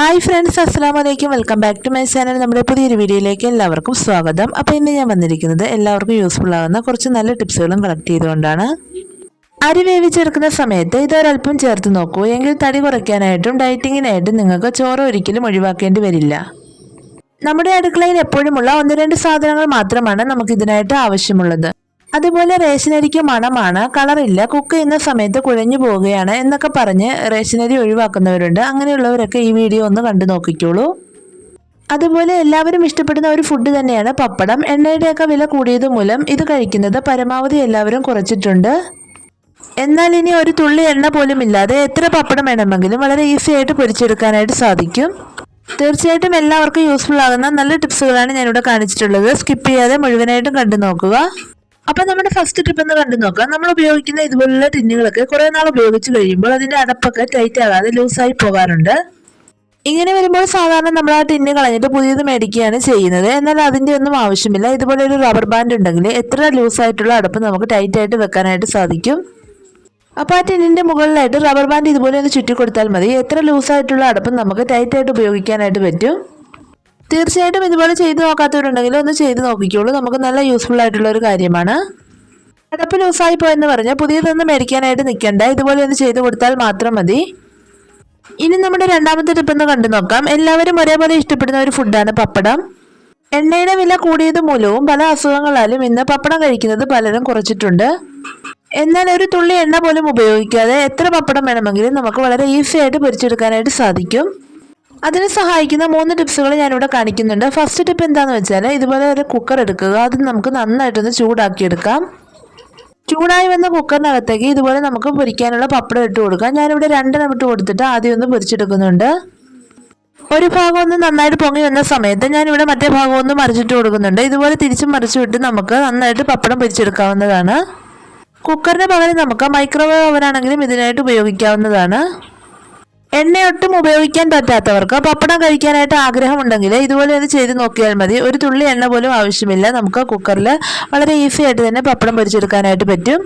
Hi friends, അസ്സലാമലൈക്കും. Welcome back to my channel. നമ്മുടെ പുതിയൊരു വീഡിയോയിലേക്ക് എല്ലാവർക്കും സ്വാഗതം. അപ്പോൾ ഇന്ന് ഞാൻ വന്നിരിക്കുന്നത് എല്ലാവർക്കും യൂസ്ഫുൾ ആകുന്ന കുറച്ച് നല്ല ടിപ്സുകളും കളക്ട് ചെയ്തുകൊണ്ടാണ്. അരി വേവിച്ചെടുക്കുന്ന സമയത്ത് ഇതൊരൽപ്പം ചേർത്ത് നോക്കൂ. എങ്കിൽ തടി കുറയ്ക്കാനായിട്ടും ഡയറ്റിങ്ങിനായിട്ടും നിങ്ങൾക്ക് ചോറ് ഒരിക്കലും ഒഴിവാക്കേണ്ടി വരില്ല. നമ്മുടെ അടുക്കളയിൽ എപ്പോഴുമുള്ള 1-2 സാധനങ്ങൾ മാത്രമാണ് നമുക്കിതിനായിട്ട് ആവശ്യമുള്ളത്. അതുപോലെ റേഷനരിക്ക് മണമാണ്, കളറില്ല, കുക്ക് ചെയ്യുന്ന സമയത്ത് കുഴഞ്ഞു പോവുകയാണ് എന്നൊക്കെ പറഞ്ഞ് റേഷനരി ഒഴിവാക്കുന്നവരുണ്ട്. അങ്ങനെയുള്ളവരൊക്കെ ഈ വീഡിയോ ഒന്ന് കണ്ടു നോക്കിക്കോളൂ. അതുപോലെ എല്ലാവരും ഇഷ്ടപ്പെടുന്ന ഒരു ഫുഡ് തന്നെയാണ് പപ്പടം. എണ്ണയുടെയൊക്കെ വില കൂടിയത് മൂലം ഇത് കഴിക്കുന്നത് പരമാവധി എല്ലാവരും കുറച്ചിട്ടുണ്ട്. എന്നാൽ ഇനി ഒരു തുള്ളി എണ്ണ പോലും ഇല്ലാതെ എത്ര പപ്പടം വേണമെങ്കിലും വളരെ ഈസി ആയിട്ട് പൊരിച്ചെടുക്കാനായിട്ട് സാധിക്കും. തീർച്ചയായിട്ടും എല്ലാവർക്കും യൂസ്ഫുൾ ആകുന്ന നല്ല ടിപ്സുകളാണ് ഞാനിവിടെ കാണിച്ചിട്ടുള്ളത്. സ്കിപ്പ് ചെയ്യാതെ മുഴുവനായിട്ടും കണ്ടു നോക്കുക. അപ്പോൾ നമ്മുടെ ഫസ്റ്റ് ടിപ്പ് എന്ന് കണ്ടു നോക്കാം. നമ്മൾ ഉപയോഗിക്കുന്ന ഇതുപോലുള്ള ടിന്നുകളൊക്കെ കുറേ നാൾ ഉപയോഗിച്ച് കഴിയുമ്പോൾ അതിന്റെ അടപ്പൊക്കെ ടൈറ്റ് ആകാതെ ലൂസായി പോകാറുണ്ട്. ഇങ്ങനെ വരുമ്പോൾ സാധാരണ നമ്മൾ ആ ടിന്ന് കളഞ്ഞിട്ട് പുതിയത് മേടിക്കുകയാണ് ചെയ്യുന്നത്. എന്നാൽ അതിന്റെ ഒന്നും ആവശ്യമില്ല. ഇതുപോലെ ഒരു റബ്ബർ ബാൻഡ് ഉണ്ടെങ്കിൽ എത്ര ലൂസായിട്ടുള്ള അടപ്പ് നമുക്ക് ടൈറ്റ് ആയിട്ട് വെക്കാനായിട്ട് സാധിക്കും. അപ്പോൾ ആ ടിന്നിന്റെ മുകളിലായിട്ട് റബ്ബർ ബാൻഡ് ഇതുപോലെ ഒന്ന് ചുറ്റി കൊടുത്താൽ മതി. എത്ര ലൂസായിട്ടുള്ള അടപ്പ് നമുക്ക് ടൈറ്റ് ആയിട്ട് ഉപയോഗിക്കാനായിട്ട് പറ്റും. തീർച്ചയായിട്ടും ഇതുപോലെ ചെയ്ത് നോക്കാത്തവരുണ്ടെങ്കിൽ ഒന്ന് ചെയ്ത് നോക്കിക്കോളൂ. നമുക്ക് നല്ല യൂസ്ഫുൾ ആയിട്ടുള്ള ഒരു കാര്യമാണ്. അടപ്പ് ലൂസായി പോയെന്ന് പറഞ്ഞാൽ പുതിയതൊന്നും മേടിക്കാനായിട്ട് നിൽക്കണ്ട. ഇതുപോലെ ഒന്ന് ചെയ്ത് കൊടുത്താൽ മാത്രം മതി. ഇനി നമ്മുടെ രണ്ടാമത്തെ ടിപ്പ് ഒന്ന് കണ്ടു നോക്കാം. എല്ലാവരും ഒരേപോലെ ഇഷ്ടപ്പെടുന്ന ഒരു ഫുഡാണ് പപ്പടം. എണ്ണയുടെ വില കൂടിയത് മൂലവും പല അസുഖങ്ങളാലും ഇന്ന് പപ്പടം കഴിക്കുന്നത് പലരും കുറച്ചിട്ടുണ്ട്. എന്നാൽ ഒരു തുള്ളി എണ്ണ പോലും ഉപയോഗിക്കാതെ എത്ര പപ്പടം വേണമെങ്കിലും നമുക്ക് വളരെ ഈസി ആയിട്ട് പൊരിച്ചെടുക്കാനായിട്ട് സാധിക്കും. അതിന് സഹായിക്കുന്ന 3 ടിപ്സുകൾ ഞാനിവിടെ കാണിക്കുന്നുണ്ട്. ഫസ്റ്റ് ടിപ്പ് എന്താണെന്ന് വെച്ചാൽ ഇതുപോലെ ഒരു കുക്കർ എടുക്കുക. അത് നമുക്ക് നന്നായിട്ടൊന്ന് ചൂടാക്കിയെടുക്കാം. ചൂടായി വന്ന കുക്കറിനകത്തേക്ക് ഇതുപോലെ നമുക്ക് പൊരിക്കാനുള്ള പപ്പടം ഇട്ട് കൊടുക്കാം. ഞാനിവിടെ 2 ഇട്ട് കൊടുത്തിട്ട് ആദ്യം ഒന്ന് പൊരിച്ചെടുക്കുന്നുണ്ട്. ഒരു ഭാഗം ഒന്ന് നന്നായിട്ട് പൊങ്ങി വന്ന സമയത്ത് ഞാനിവിടെ മറ്റേ ഭാഗം ഒന്ന് മറിച്ചിട്ട് കൊടുക്കുന്നുണ്ട്. ഇതുപോലെ തിരിച്ചും മറിച്ചു വിട്ട് നമുക്ക് നന്നായിട്ട് പപ്പടം പൊരിച്ചെടുക്കാവുന്നതാണ്. കുക്കറിന് പകരം നമുക്ക് മൈക്രോവേവ് ഓവനാണെങ്കിലും ഇതിനായിട്ട് ഉപയോഗിക്കാവുന്നതാണ്. എണ്ണയൊട്ടും ഉപയോഗിക്കാൻ പറ്റാത്തവർക്ക് പപ്പടം കഴിക്കാനായിട്ട് ആഗ്രഹമുണ്ടെങ്കിൽ ഇതുപോലെ ഒന്ന് ചെയ്ത് നോക്കിയാൽ മതി. ഒരു തുള്ളി എണ്ണ പോലും ആവശ്യമില്ല. നമുക്ക് കുക്കറിൽ വളരെ ഈസി ആയിട്ട് തന്നെ പപ്പടം പൊരിച്ചെടുക്കാനായിട്ട് പറ്റും.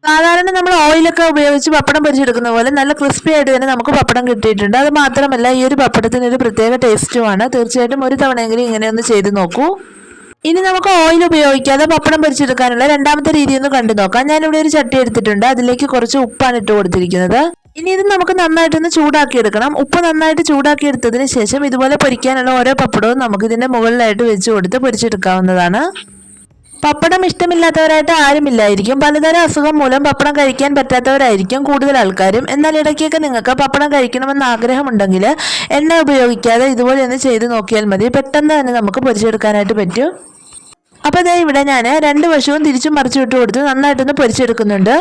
സാധാരണ നമ്മൾ ഓയിലൊക്കെ ഉപയോഗിച്ച് പപ്പടം പൊരിച്ചെടുക്കുന്ന പോലെ നല്ല ക്രിസ്പി ആയിട്ട് തന്നെ നമുക്ക് പപ്പടം കിട്ടിയിട്ടുണ്ട്. അത് മാത്രമല്ല ഈ ഒരു പപ്പടത്തിന് ഒരു പ്രത്യേക ടേസ്റ്റുമാണ്. തീർച്ചയായിട്ടും ഒരു തവണയെങ്കിലും ഇങ്ങനെ ഒന്ന് ചെയ്ത് നോക്കൂ. ഇനി നമുക്ക് ഓയിൽ ഉപയോഗിക്കാതെ പപ്പടം പൊരിച്ചെടുക്കാനുള്ള രണ്ടാമത്തെ രീതി ഒന്ന് കണ്ടു നോക്കാം. ഞാനിവിടെ ഒരു ചട്ടി എടുത്തിട്ടുണ്ട്. അതിലേക്ക് കുറച്ച് ഉപ്പാണ് ഇട്ട് കൊടുത്തിരിക്കുന്നത്. ഇനി ഇത് നമുക്ക് നന്നായിട്ടൊന്ന് ചൂടാക്കിയെടുക്കണം. ഉപ്പ് നന്നായിട്ട് ചൂടാക്കിയെടുത്തതിന് ശേഷം ഇതുപോലെ പൊരിക്കാനുള്ള ഓരോ പപ്പടവും നമുക്ക് ഇതിന്റെ മുകളിലായിട്ട് വെച്ച് കൊടുത്ത് പൊരിച്ചെടുക്കാവുന്നതാണ്. പപ്പടം ഇഷ്ടമില്ലാത്തവരായിട്ട് ആരുമില്ലായിരിക്കും. പലതരം അസുഖം മൂലം പപ്പടം കഴിക്കാൻ പറ്റാത്തവരായിരിക്കും കൂടുതൽ ആൾക്കാരും. എന്നാൽ ഇടയ്ക്കൊക്കെ നിങ്ങൾക്ക് പപ്പടം കഴിക്കണമെന്ന് ആഗ്രഹമുണ്ടെങ്കിൽ എണ്ണ ഉപയോഗിക്കാതെ ഇതുപോലെ ഒന്ന് ചെയ്ത് നോക്കിയാൽ മതി. പെട്ടെന്ന് തന്നെ നമുക്ക് പൊരിച്ചെടുക്കാനായിട്ട് പറ്റും. അപ്പോൾ ദേ ഇവിടെ ഞാൻ 2 വശവും തിരിച്ചും മറിച്ചു വിട്ട് കൊടുത്ത് നന്നായിട്ടൊന്ന് പൊരിച്ചെടുക്കുന്നുണ്ട്.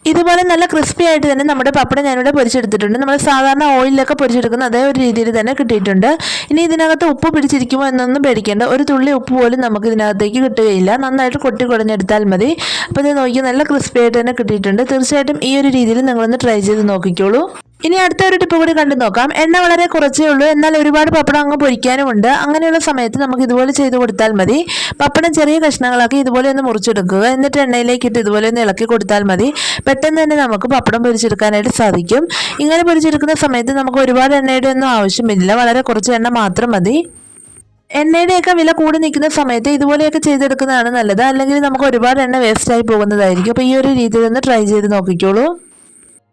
ഇതുപോലെ നല്ല ക്രിസ്പി ആയിട്ട് തന്നെ നമ്മുടെ പപ്പടം ഞാനിവിടെ പൊരിച്ചെടുത്തിട്ടുണ്ട്. നമ്മൾ സാധാരണ ഓയിലൊക്കെ പൊരിച്ചെടുക്കുന്ന അതേ ഒരു രീതിയിൽ തന്നെ കിട്ടിയിട്ടുണ്ട്. ഇനി ഇതിനകത്ത് ഉപ്പ് പിടിച്ചിരിക്കുമോ എന്നൊന്നും പേടിക്കേണ്ട. ഒരു തുള്ളി ഉപ്പ് പോലും നമുക്ക് ഇതിനകത്തേക്ക് കിട്ടുകയില്ല. നന്നായിട്ട് കൊട്ടി കുടഞ്ഞെടുത്താൽ മതി. അപ്പോൾ ഇത് നോക്കി നല്ല ക്രിസ്പി ആയിട്ട് തന്നെ കിട്ടിയിട്ടുണ്ട്. തീർച്ചയായിട്ടും ഈ ഒരു രീതിയിൽ നിങ്ങളൊന്ന് ട്രൈ ചെയ്ത് നോക്കിക്കോളൂ. ഇനി അടുത്ത ഒരു ടിപ്പ് കൂടി കണ്ടു നോക്കാം. എണ്ണ വളരെ കുറച്ചേ ഉള്ളൂ, എന്നാൽ ഒരുപാട് പപ്പടം അങ്ങ് പൊരിക്കാനുമുണ്ട്. അങ്ങനെയുള്ള സമയത്ത് നമുക്ക് ഇതുപോലെ ചെയ്ത് കൊടുത്താൽ മതി. പപ്പടം ചെറിയ കഷ്ണങ്ങളാക്കി ഇതുപോലെ ഒന്ന് മുറിച്ചെടുക്കുക. എന്നിട്ട് എണ്ണയിലേക്ക് ഇട്ട് ഇതുപോലെ ഒന്ന് ഇളക്കി കൊടുത്താൽ മതി. പെട്ടെന്ന് തന്നെ നമുക്ക് പപ്പടം പൊരിച്ചെടുക്കാനായിട്ട് സാധിക്കും. ഇങ്ങനെ പൊരിച്ചെടുക്കുന്ന സമയത്ത് നമുക്ക് ഒരുപാട് എണ്ണയുടെ ഒന്നും ആവശ്യമില്ല. വളരെ കുറച്ച് എണ്ണ മാത്രം മതി. എണ്ണയുടെയൊക്കെ വില കൂടി നിൽക്കുന്ന സമയത്ത് ഇതുപോലെയൊക്കെ ചെയ്തെടുക്കുന്നതാണ് നല്ലത്. അല്ലെങ്കിൽ നമുക്ക് ഒരുപാട് എണ്ണ വേസ്റ്റായി പോകുന്നതായിരിക്കും. അപ്പോൾ ഈ ഒരു രീതിയിൽ ഒന്ന് ട്രൈ ചെയ്ത് നോക്കിക്കോളൂ.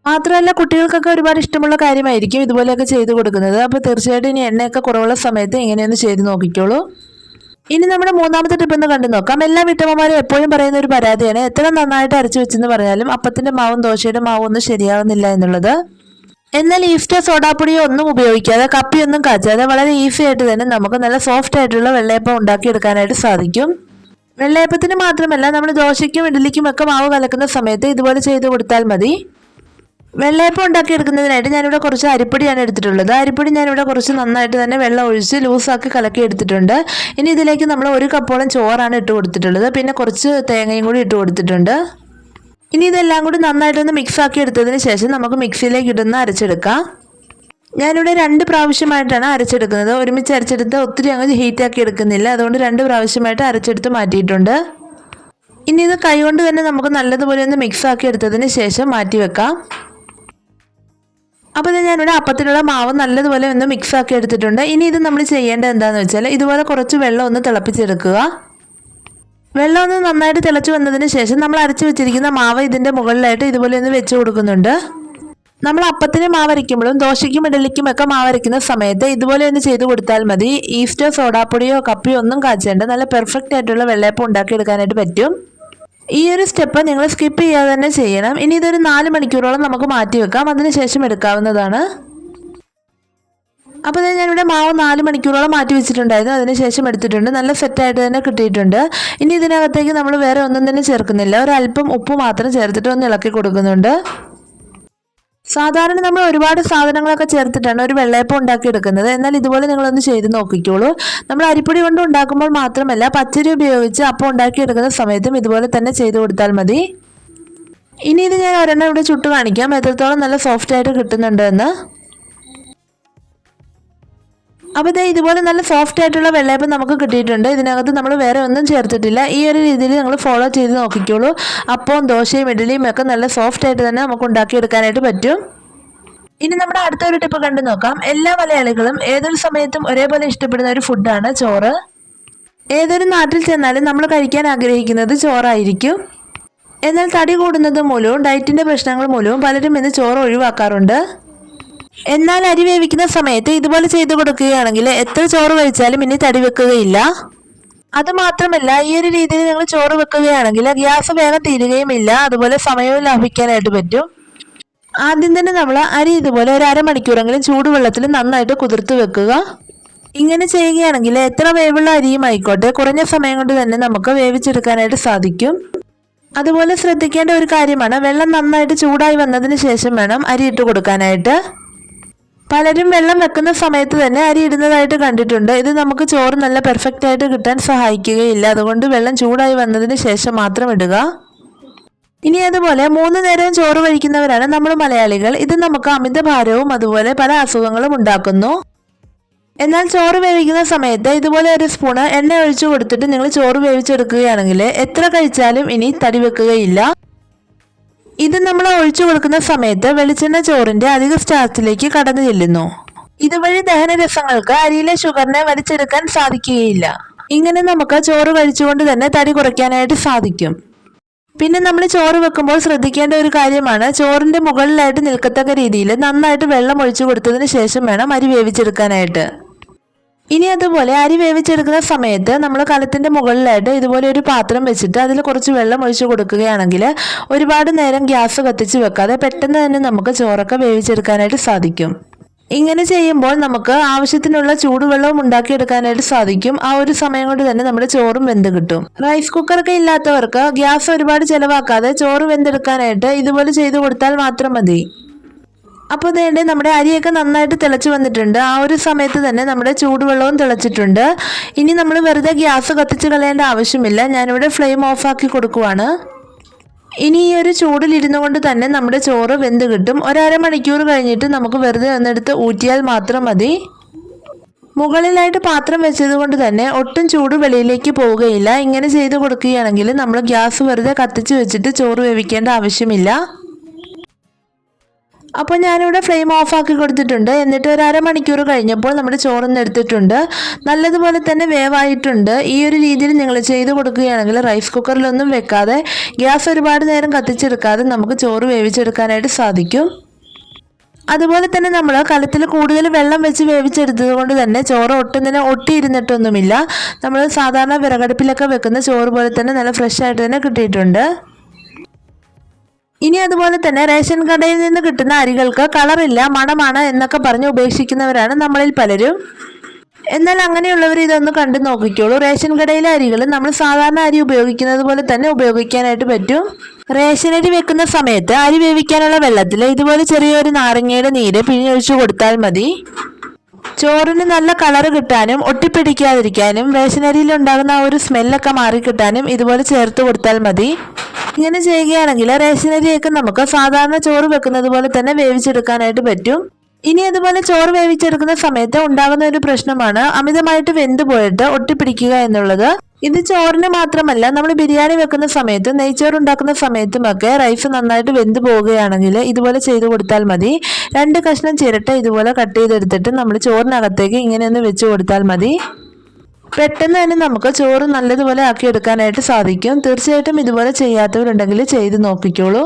മാത്രമല്ല കുട്ടികൾക്കൊക്കെ ഒരുപാട് ഇഷ്ടമുള്ള കാര്യമായിരിക്കും ഇതുപോലെയൊക്കെ ചെയ്ത് കൊടുക്കുന്നത്. അപ്പോൾ തീർച്ചയായിട്ടും ഇനി എണ്ണയൊക്കെ കുറവുള്ള സമയത്ത് ഇങ്ങനെയൊന്ന് ചെയ്ത് നോക്കിക്കോളൂ. ഇനി നമ്മുടെ മൂന്നാമത്തെ ടിപ്പ് ഒന്ന് കണ്ടു നോക്കാം. എല്ലാ വീട്ടമ്മമാരും എപ്പോഴും പറയുന്ന ഒരു പരാതിയാണ് എത്ര നന്നായിട്ട് അരച്ചു വെച്ചെന്ന് പറഞ്ഞാലും അപ്പത്തിന്റെ മാവും ദോശയുടെ മാവും ഒന്നും ശരിയാവുന്നില്ല എന്നുള്ളത്. എന്നാൽ ഈസ്റ്റോ സോഡാപ്പൊടിയോ ഒന്നും ഉപയോഗിക്കാതെ കപ്പിയൊന്നും കാച്ചാതെ വളരെ ഈസി ആയിട്ട് തന്നെ നമുക്ക് നല്ല സോഫ്റ്റ് ആയിട്ടുള്ള വെള്ളയപ്പം ഉണ്ടാക്കിയെടുക്കാനായിട്ട് സാധിക്കും. വെള്ളയപ്പത്തിന് മാത്രമല്ല നമ്മൾ ദോശയ്ക്കും ഇഡ്ഡലിക്കും ഒക്കെ മാവ് കലക്കുന്ന സമയത്ത് ഇതുപോലെ ചെയ്ത് കൊടുത്താൽ മതി. വെള്ളയപ്പം ഉണ്ടാക്കിയെടുക്കുന്നതിനായിട്ട് ഞാനിവിടെ കുറച്ച് അരിപ്പൊടിയാണ് എടുത്തിട്ടുള്ളത്. അരിപ്പൊടി ഞാനിവിടെ കുറച്ച് നന്നായിട്ട് തന്നെ വെള്ളം ഒഴിച്ച് ലൂസാക്കി കലക്കി എടുത്തിട്ടുണ്ട്. ഇനി ഇതിലേക്ക് നമ്മൾ 1 കപ്പോളം ചോറാണ് ഇട്ട് കൊടുത്തിട്ടുള്ളത്. പിന്നെ കുറച്ച് തേങ്ങയും കൂടി ഇട്ട് കൊടുത്തിട്ടുണ്ട്. ഇനി ഇതെല്ലാം കൂടി നന്നായിട്ടൊന്ന് മിക്സ് ആക്കി എടുത്തതിന് ശേഷം നമുക്ക് മിക്സിയിലേക്ക് ഇടുന്ന അരച്ചെടുക്കാം. ഞാനിവിടെ 2 പ്രാവശ്യമായിട്ടാണ് അരച്ചെടുക്കുന്നത്. ഒരുമിച്ച് അരച്ചെടുത്ത് ഒത്തിരി അങ്ങ് ഹീറ്റാക്കി എടുക്കുന്നില്ല. അതുകൊണ്ട് 2 പ്രാവശ്യമായിട്ട് അരച്ചെടുത്ത് മാറ്റിയിട്ടുണ്ട്. ഇനി ഇത് കൈകൊണ്ട് തന്നെ നമുക്ക് നല്ലതുപോലെ ഒന്ന് മിക്സ് ആക്കി എടുത്തതിന് ശേഷം മാറ്റി വെക്കാം. അപ്പോൾ ഇത് ഞാനിവിടെ അപ്പത്തിനുള്ള മാവ് നല്ലതുപോലെ ഒന്ന് മിക്സ് ആക്കി എടുത്തിട്ടുണ്ട്. ഇനി ഇത് നമ്മൾ ചെയ്യേണ്ടത് എന്താണെന്ന് വെച്ചാൽ ഇതുപോലെ കുറച്ച് വെള്ളം ഒന്ന് തിളപ്പിച്ചെടുക്കുക. വെള്ളം ഒന്ന് നന്നായിട്ട് തിളച്ച് വന്നതിന് ശേഷം നമ്മൾ അരച്ച് വെച്ചിരിക്കുന്ന മാവ് ഇതിൻ്റെ മുകളിലായിട്ട് ഇതുപോലെ ഒന്ന് വെച്ച് കൊടുക്കുന്നുണ്ട്. നമ്മൾ അപ്പത്തിന് മാവരയ്ക്കുമ്പോഴും ദോശയ്ക്കും ഇഡലിക്കും ഒക്കെ മാവരയ്ക്കുന്ന സമയത്ത് ഇതുപോലെ ഒന്ന് ചെയ്ത് കൊടുത്താൽ മതി. ഈസ്റ്റോ സോഡാപ്പൊടിയോ കപ്പിയോ ഒന്നും കാച്ചേണ്ട നല്ല പെർഫെക്റ്റ് ആയിട്ടുള്ള വെള്ളയപ്പം ഉണ്ടാക്കിയെടുക്കാനായിട്ട് പറ്റും. ഈ ഒരു സ്റ്റെപ്പ് നിങ്ങൾ സ്കിപ്പ് ചെയ്യാതെ തന്നെ ചെയ്യണം. ഇനി ഇതൊരു 4 മണിക്കൂറോളം നമുക്ക് മാറ്റി വെക്കാം, അതിനുശേഷം എടുക്കാവുന്നതാണ്. അപ്പോൾ ഞാനിവിടെ മാവ് 4 മണിക്കൂറോളം മാറ്റി വെച്ചിട്ടുണ്ടായിരുന്നു. അതിനുശേഷം എടുത്തിട്ടുണ്ട്. നല്ല സെറ്റായിട്ട് തന്നെ കിട്ടിയിട്ടുണ്ട്. ഇനി ഇതിനകത്തേക്ക് നമ്മൾ വേറെ ഒന്നും തന്നെ ചേർക്കുന്നില്ല. ഒരല്പം ഉപ്പ് മാത്രം ചേർത്തിട്ട് ഒന്ന് ഇളക്കി കൊടുക്കുന്നുണ്ട്. സാധാരണ നമ്മൾ ഒരുപാട് സാധനങ്ങളൊക്കെ ചേർത്തിട്ടാണ് ഒരു വെള്ളയപ്പം ഉണ്ടാക്കിയെടുക്കുന്നത്. എന്നാൽ ഇതുപോലെ നിങ്ങളൊന്ന് ചെയ്ത് നോക്കിക്കോളൂ. നമ്മൾ അരിപ്പൊടി കൊണ്ട് ഉണ്ടാക്കുമ്പോൾ മാത്രമല്ല പച്ചരി ഉപയോഗിച്ച് അപ്പം ഉണ്ടാക്കിയെടുക്കുന്ന സമയത്തും ഇതുപോലെ തന്നെ ചെയ്ത് കൊടുത്താൽ മതി. ഇനി ഇത് ഞാൻ ഒരെണ്ണം ഇവിടെ ചുട്ട് കാണിക്കാം എത്രത്തോളം നല്ല സോഫ്റ്റായിട്ട് കിട്ടുന്നുണ്ട് എന്ന്. അപ്പോൾ ഇതുപോലെ നല്ല സോഫ്റ്റ് ആയിട്ടുള്ള വെള്ളയപ്പം നമുക്ക് കിട്ടിയിട്ടുണ്ട്. ഇതിനകത്ത് നമ്മൾ വേറെ ഒന്നും ചേർത്തിട്ടില്ല. ഈ ഒരു രീതിയിൽ നിങ്ങൾ ഫോളോ ചെയ്ത് നോക്കിക്കോളൂ. അപ്പവും ദോശയും ഇഡലിയും ഒക്കെ നല്ല സോഫ്റ്റ് ആയിട്ട് തന്നെ നമുക്ക് ഉണ്ടാക്കിയെടുക്കാനായിട്ട് പറ്റും. ഇനി നമ്മുടെ അടുത്തൊരു ടിപ്പ് കണ്ടു നോക്കാം. എല്ലാ മലയാളികളും ഏതൊരു സമയത്തും ഒരേപോലെ ഇഷ്ടപ്പെടുന്ന ഒരു ഫുഡാണ് ചോറ്. ഏതൊരു നാട്ടിൽ ചെന്നാലും നമ്മൾ കഴിക്കാൻ ആഗ്രഹിക്കുന്നത് ചോറായിരിക്കും. എന്നാൽ തടി കൂടുന്നത് മൂലവും ഡയറ്റിൻ്റെ പ്രശ്നങ്ങൾ മൂലവും പലരും ഇന്ന് ചോറ് ഒഴിവാക്കാറുണ്ട്. എന്നാൽ അരി വേവിക്കുന്ന സമയത്ത് ഇതുപോലെ ചെയ്തു കൊടുക്കുകയാണെങ്കിൽ എത്ര ചോറ് കഴിച്ചാലും ഇനി തടി വെക്കുകയില്ല. അതുമാത്രമല്ല ഈ ഒരു രീതിയിൽ നിങ്ങൾ ചോറ് വെക്കുകയാണെങ്കിൽ ഗ്യാസ് വേഗം തീരുകയുമില്ല. അതുപോലെ സമയവും ലാഭിക്കാനായിട്ട് പറ്റും. ആദ്യം തന്നെ നമ്മൾ അരി ഇതുപോലെ ഒരു അരമണിക്കൂറെങ്കിലും ചൂടുവെള്ളത്തിൽ നന്നായിട്ട് കുതിർത്ത് വെക്കുക. ഇങ്ങനെ ചെയ്യുകയാണെങ്കിൽ എത്ര വേവുള്ള അരിയും ആയിക്കോട്ടെ കുറഞ്ഞ സമയം കൊണ്ട് തന്നെ നമുക്ക് വേവിച്ചെടുക്കാനായിട്ട് സാധിക്കും. അതുപോലെ ശ്രദ്ധിക്കേണ്ട ഒരു കാര്യമാണ്, വെള്ളം നന്നായിട്ട് ചൂടായി വന്നതിന് ശേഷം വേണം അരി ഇട്ട് കൊടുക്കാനായിട്ട്. പലരും വെള്ളം വെക്കുന്ന സമയത്ത് തന്നെ അരി ഇടുന്നതായിട്ട് കണ്ടിട്ടുണ്ട്. ഇത് നമുക്ക് ചോറ് നല്ല പെർഫെക്റ്റ് ആയിട്ട് കിട്ടാൻ സഹായിക്കുകയില്ല. അതുകൊണ്ട് വെള്ളം ചൂടായി വന്നതിന് ശേഷം മാത്രം ഇടുക. ഇനി അതുപോലെ 3 നേരവും ചോറ് കഴിക്കുന്നവരാണ് നമ്മൾ മലയാളികൾ. ഇത് നമുക്ക് അമിതഭാരവും അതുപോലെ പല അസുഖങ്ങളും ഉണ്ടാക്കുന്നു. എന്നാൽ ചോറ് വേവിക്കുന്ന സമയത്ത് ഇതുപോലെ ഒരു സ്പൂണ് എണ്ണ ഒഴിച്ചു കൊടുത്തിട്ട് നിങ്ങൾ ചോറ് വേവിച്ചെടുക്കുകയാണെങ്കിൽ എത്ര കഴിച്ചാലും ഇനി തടി വെക്കുകയില്ല. ഇത് നമ്മൾ ഒഴിച്ചു കൊടുക്കുന്ന സമയത്ത് വെളിച്ചെണ്ണ ചോറിന്റെ അധിക സ്റ്റാർച്ചിലേക്ക് കടന്നു ചെല്ലുന്നു. ഇതുവഴി ദഹനരസങ്ങൾക്ക് അരിയിലെ ഷുഗറിനെ വലിച്ചെടുക്കാൻ സാധിക്കുകയില്ല. ഇങ്ങനെ നമുക്ക് ചോറ് കഴിച്ചുകൊണ്ട് തന്നെ തടി കുറയ്ക്കാനായിട്ട് സാധിക്കും. പിന്നെ നമ്മൾ ചോറ് വെക്കുമ്പോൾ ശ്രദ്ധിക്കേണ്ട ഒരു കാര്യമാണ്, ചോറിന്റെ മുകളിലായിട്ട് നിൽക്കത്തക്ക രീതിയിൽ നന്നായിട്ട് വെള്ളം ഒഴിച്ചു കൊടുത്തതിന് ശേഷം വേണം അരി വേവിച്ചെടുക്കാനായിട്ട്. ഇനി അതുപോലെ അരി വേവിച്ചെടുക്കുന്ന സമയത്ത് നമ്മൾ കലത്തിന്റെ മുകളിലായിട്ട് ഇതുപോലെ ഒരു പാത്രം വെച്ചിട്ട് അതിൽ കുറച്ച് വെള്ളം ഒഴിച്ചു കൊടുക്കുകയാണെങ്കിൽ ഒരുപാട് നേരം ഗ്യാസ് കത്തിച്ച് വെക്കാതെ പെട്ടെന്ന് തന്നെ നമുക്ക് ചോറൊക്കെ വേവിച്ചെടുക്കാനായിട്ട് സാധിക്കും. ഇങ്ങനെ ചെയ്യുമ്പോൾ നമുക്ക് ആവശ്യത്തിനുള്ള ചൂടുവെള്ളവും ഉണ്ടാക്കിയെടുക്കാനായിട്ട് സാധിക്കും. ആ ഒരു സമയം കൊണ്ട് തന്നെ നമ്മുടെ ചോറും വെന്ത് കിട്ടും. റൈസ് കുക്കറൊക്കെ ഇല്ലാത്തവർക്ക് ഗ്യാസ് ഒരുപാട് ചിലവാക്കാതെ ചോറ് വെന്തെടുക്കാനായിട്ട് ഇതുപോലെ ചെയ്തു കൊടുത്താൽ മാത്രം മതി. അപ്പോൾ ഇതേണ്ട നമ്മുടെ അരിയൊക്കെ നന്നായിട്ട് തിളച്ച് വന്നിട്ടുണ്ട്. ആ ഒരു സമയത്ത് തന്നെ നമ്മുടെ ചൂടുവെള്ളവും തിളച്ചിട്ടുണ്ട്. ഇനി നമ്മൾ വെറുതെ ഗ്യാസ് കത്തിച്ച് കളയേണ്ട ആവശ്യമില്ല. ഞാനിവിടെ ഫ്ലെയിം ഓഫാക്കി കൊടുക്കുവാണ്. ഇനി ഈ ഒരു ചൂടിലിരുന്നു കൊണ്ട് തന്നെ നമ്മുടെ ചോറ് വെന്ത് കിട്ടും. 1.5 മണിക്കൂർ കഴിഞ്ഞിട്ട് നമുക്ക് വെറുതെ ഒന്നെടുത്ത് ഊറ്റിയാൽ മാത്രം മതി. മുകളിലായിട്ട് പാത്രം വെച്ചത് കൊണ്ട് തന്നെ ഒട്ടും ചൂട് വെളിയിലേക്ക് പോവുകയില്ല. ഇങ്ങനെ ചെയ്ത് കൊടുക്കുകയാണെങ്കിൽ നമ്മൾ ഗ്യാസ് വെറുതെ കത്തിച്ച് വെച്ചിട്ട് ചോറ് വേവിക്കേണ്ട ആവശ്യമില്ല. അപ്പോൾ ഞാനിവിടെ ഫ്ലെയിം ഓഫാക്കി കൊടുത്തിട്ടുണ്ട്. എന്നിട്ട് 1.5 മണിക്കൂർ കഴിഞ്ഞപ്പോൾ നമ്മുടെ ചോറൊന്ന് എടുത്തിട്ടുണ്ട്. നല്ലതുപോലെ തന്നെ വേവായിട്ടുണ്ട്. ഈ ഒരു രീതിയിൽ നിങ്ങൾ ചെയ്ത് കൊടുക്കുകയാണെങ്കിൽ റൈസ് കുക്കറിലൊന്നും വെക്കാതെ ഗ്യാസ് ഒരുപാട് നേരം കത്തിച്ചെടുക്കാതെ നമുക്ക് ചോറ് വേവിച്ചെടുക്കാനായിട്ട് സാധിക്കും. അതുപോലെ തന്നെ നമ്മൾ കലത്തിൽ കൂടുതൽ വെള്ളം വെച്ച് വേവിച്ചെടുത്തത് കൊണ്ട് തന്നെ ചോറ് ഒട്ടും തന്നെ ഒട്ടിയിരുന്നിട്ടൊന്നുമില്ല. നമ്മൾ സാധാരണ വിറകടുപ്പിലൊക്കെ വെക്കുന്ന ചോറ് പോലെ തന്നെ നല്ല ഫ്രഷ് ആയിട്ട് തന്നെ കിട്ടിയിട്ടുണ്ട്. ഇനി അതുപോലെ തന്നെ റേഷൻ കടയിൽ നിന്ന് കിട്ടുന്ന അരികൾക്ക് കളറില്ല, മണമാണ് എന്നൊക്കെ പറഞ്ഞ് ഉപേക്ഷിക്കുന്നവരാണ് നമ്മളിൽ പലരും. എന്നാൽ അങ്ങനെയുള്ളവർ ഇതൊന്ന് കണ്ടു നോക്കിക്കോളൂ. റേഷൻ കടയിലെ അരികൾ നമ്മൾ സാധാരണ അരി ഉപയോഗിക്കുന്നത് പോലെ തന്നെ ഉപയോഗിക്കാനായിട്ട് പറ്റും. റേഷൻ അരി വെക്കുന്ന സമയത്ത് അരി വേവിക്കാനുള്ള വെള്ളത്തിൽ ഇതുപോലെ ചെറിയൊരു നാരങ്ങയുടെ നീര് പിഴിഞ്ഞൊഴിച്ചു കൊടുത്താൽ മതി. ചോറിന് നല്ല കളറ് കിട്ടാനും ഒട്ടിപ്പിടിക്കാതിരിക്കാനും റേഷൻ അരിയിൽ ഉണ്ടാകുന്ന ആ ഒരു സ്മെല്ലൊക്കെ മാറിക്കിട്ടാനും ഇതുപോലെ ചേർത്ത് കൊടുത്താൽ മതി. ഇങ്ങനെ ചെയ്യുകയാണെങ്കിൽ റേഷൻ അരിയൊക്കെ നമുക്ക് സാധാരണ ചോറ് വെക്കുന്നത് പോലെ തന്നെ വേവിച്ചെടുക്കാനായിട്ട് പറ്റും. ഇനി അതുപോലെ ചോറ് വേവിച്ചെടുക്കുന്ന സമയത്ത് ഉണ്ടാകുന്ന ഒരു പ്രശ്നമാണ് അമിതമായിട്ട് വെന്ത് പോയിട്ട് ഒട്ടിപ്പിടിക്കുക എന്നുള്ളത്. ഇത് ചോറിന് മാത്രമല്ല, നമ്മൾ ബിരിയാണി വെക്കുന്ന സമയത്തും നെയ്ച്ചോറ് ഉണ്ടാക്കുന്ന സമയത്തുമൊക്കെ റൈസ് നന്നായിട്ട് വെന്ത് പോവുകയാണെങ്കിൽ ഇതുപോലെ ചെയ്ത് കൊടുത്താൽ മതി. 2 കഷ്ണം ചിരട്ട ഇതുപോലെ കട്ട് ചെയ്തെടുത്തിട്ട് നമ്മൾ ചോറിനകത്തേക്ക് ഇങ്ങനെ ഒന്ന് വെച്ച് കൊടുത്താൽ മതി. പെട്ടെന്ന് തന്നെ നമുക്ക് ചോറ് നല്ലതുപോലെ ആക്കിയെടുക്കാനായിട്ട് സാധിക്കും. തീർച്ചയായിട്ടും ഇതുപോലെ ചെയ്യാത്തവരുണ്ടെങ്കിൽ ചെയ്ത് നോക്കിക്കോളൂ.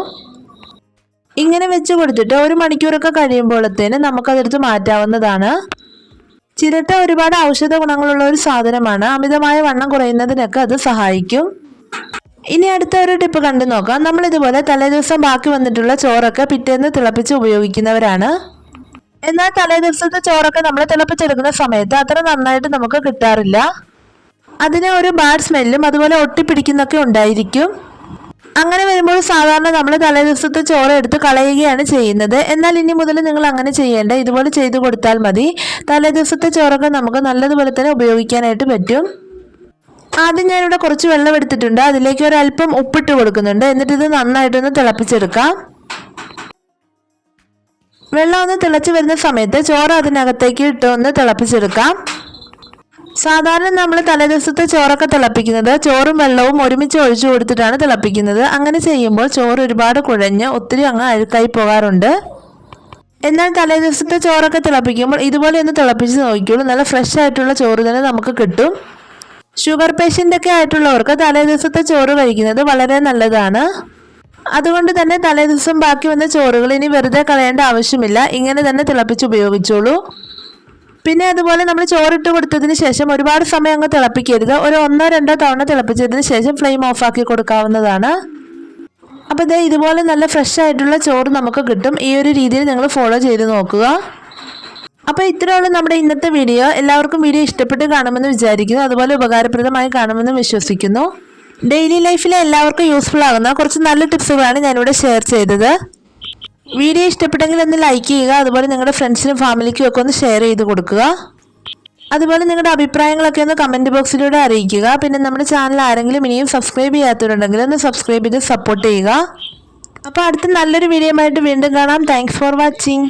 ഇങ്ങനെ വെച്ച് കൊടുത്തിട്ട് 1 മണിക്കൂറൊക്കെ കഴിയുമ്പോഴത്തേന് നമുക്കതെടുത്ത് മാറ്റാവുന്നതാണ്. ചിരട്ട ഒരുപാട് ഔഷധ ഗുണങ്ങളുള്ള ഒരു സാധനമാണ്. അമിതമായ വണ്ണം കുറയുന്നതിനൊക്കെ അത് സഹായിക്കും. ഇനി അടുത്ത ഒരു ടിപ്പ് കണ്ടു നോക്കാം. നമ്മൾ ഇതുപോലെ തലേദിവസം ബാക്കി വന്നിട്ടുള്ള ചോറൊക്കെ പിറ്റേന്ന് തിളപ്പിച്ച് ഉപയോഗിക്കുന്നവരാണ്. എന്നാൽ തലേദിവസത്തെ ചോറൊക്കെ നമ്മൾ തിളപ്പിച്ചെടുക്കുന്ന സമയത്ത് അത്ര നന്നായിട്ട് നമുക്ക് കിട്ടാറില്ല. അതിന് ഒരു ബാഡ് സ്മെല്ലും അതുപോലെ ഒട്ടിപ്പിടിക്കുന്നൊക്കെ ഉണ്ടായിരിക്കും. അങ്ങനെ വരുമ്പോൾ സാധാരണ നമ്മൾ തലേദിവസത്തെ ചോറ് എടുത്ത് കളയുകയാണ് ചെയ്യുന്നത്. എന്നാൽ ഇനി മുതൽ നിങ്ങൾ അങ്ങനെ ചെയ്യേണ്ട, ഇതുപോലെ ചെയ്തു കൊടുത്താൽ മതി. തലേദിവസത്തെ ചോറൊക്കെ നമുക്ക് നല്ലതുപോലെ തന്നെ ഉപയോഗിക്കാനായിട്ട് പറ്റും. ആദ്യം ഞാനിവിടെ കുറച്ച് വെള്ളം എടുത്തിട്ടുണ്ട്. അതിലേക്ക് ഒരല്പം ഉപ്പിട്ട് കൊടുക്കുന്നുണ്ട്. എന്നിട്ട് ഇത് നന്നായിട്ടൊന്ന് തിളപ്പിച്ചെടുക്കാം. വെള്ളം ഒന്ന് തിളച്ച് വരുന്ന സമയത്ത് ചോറ് അതിനകത്തേക്ക് ഇട്ട് ഒന്ന് തിളപ്പിച്ചെടുക്കാം. സാധാരണ നമ്മൾ തലേദിവസത്തെ ചോറൊക്കെ തിളപ്പിക്കുന്നത് ചോറും വെള്ളവും ഒരുമിച്ച് ഒഴിച്ചു കൊടുത്തിട്ടാണ് തിളപ്പിക്കുന്നത്. അങ്ങനെ ചെയ്യുമ്പോൾ ചോറ് ഒരുപാട് കുഴഞ്ഞ് ഒത്തിരി അങ്ങ് അഴുക്കായി പോകാറുണ്ട്. എന്നാൽ തലേദിവസത്തെ ചോറൊക്കെ തിളപ്പിക്കുമ്പോൾ ഇതുപോലെ ഒന്ന് തിളപ്പിച്ച് നോക്കിക്കോളൂ. നല്ല ഫ്രഷ് ആയിട്ടുള്ള ചോറ് തന്നെ നമുക്ക് കിട്ടും. ഷുഗർ പേഷ്യൻ്റൊക്കെ ആയിട്ടുള്ളവർക്ക് തലേദിവസത്തെ ചോറ് കഴിക്കുന്നത് വളരെ നല്ലതാണ്. അതുകൊണ്ട് തന്നെ തലേദിവസം ബാക്കി വന്ന ചോറുകൾ ഇനി വെറുതെ കളയേണ്ട ആവശ്യമില്ല. ഇങ്ങനെ തന്നെ തിളപ്പിച്ച് ഉപയോഗിച്ചോളൂ. പിന്നെ അതുപോലെ നമ്മൾ ചോറിട്ട് കൊടുത്തതിന് ശേഷം ഒരുപാട് സമയം അങ്ങ് തിളപ്പിക്കരുത്. ഒരു 1-2 തവണ തിളപ്പിച്ചതിന് ശേഷം ഫ്ലെയിം ഓഫാക്കി കൊടുക്കാവുന്നതാണ്. അപ്പോൾ ഇതേ ഇതുപോലെ നല്ല ഫ്രഷ് ആയിട്ടുള്ള ചോറ് നമുക്ക് കിട്ടും. ഈ ഒരു രീതിയിൽ നിങ്ങൾ ഫോളോ ചെയ്ത് നോക്കുക. അപ്പോൾ ഇത്രയുള്ള നമ്മുടെ ഇന്നത്തെ വീഡിയോ. എല്ലാവർക്കും വീഡിയോ ഇഷ്ടപ്പെട്ട് കാണുമെന്ന് വിചാരിക്കുന്നു. അതുപോലെ ഉപകാരപ്രദമായി കാണുമെന്ന് വിശ്വസിക്കുന്നു. ഡെയിലി ലൈഫിലെ എല്ലാവർക്കും യൂസ്ഫുൾ ആകുന്ന കുറച്ച് നല്ല ടിപ്സുകളാണ് ഞാനിവിടെ ഷെയർ ചെയ്തത്. വീഡിയോ ഇഷ്ടപ്പെട്ടെങ്കിൽ ഒന്ന് ലൈക്ക് ചെയ്യുക. അതുപോലെ നിങ്ങളുടെ ഫ്രണ്ട്സിനും ഫാമിലിക്കും ഒക്കെ ഒന്ന് ഷെയർ ചെയ്ത് കൊടുക്കുക. അതുപോലെ നിങ്ങളുടെ അഭിപ്രായങ്ങളൊക്കെ ഒന്ന് കമൻറ്റ് ബോക്സിലൂടെ അറിയിക്കുക. പിന്നെ നമ്മുടെ ചാനൽ ആരെങ്കിലും ഇനിയും സബ്സ്ക്രൈബ് ചെയ്യാത്തവരുണ്ടെങ്കിൽ ഒന്ന് സബ്സ്ക്രൈബ് ചെയ്ത് സപ്പോർട്ട് ചെയ്യുക. അപ്പോൾ അടുത്ത നല്ലൊരു വീഡിയോ ആയിട്ട് വീണ്ടും കാണാം. Thanks for watching.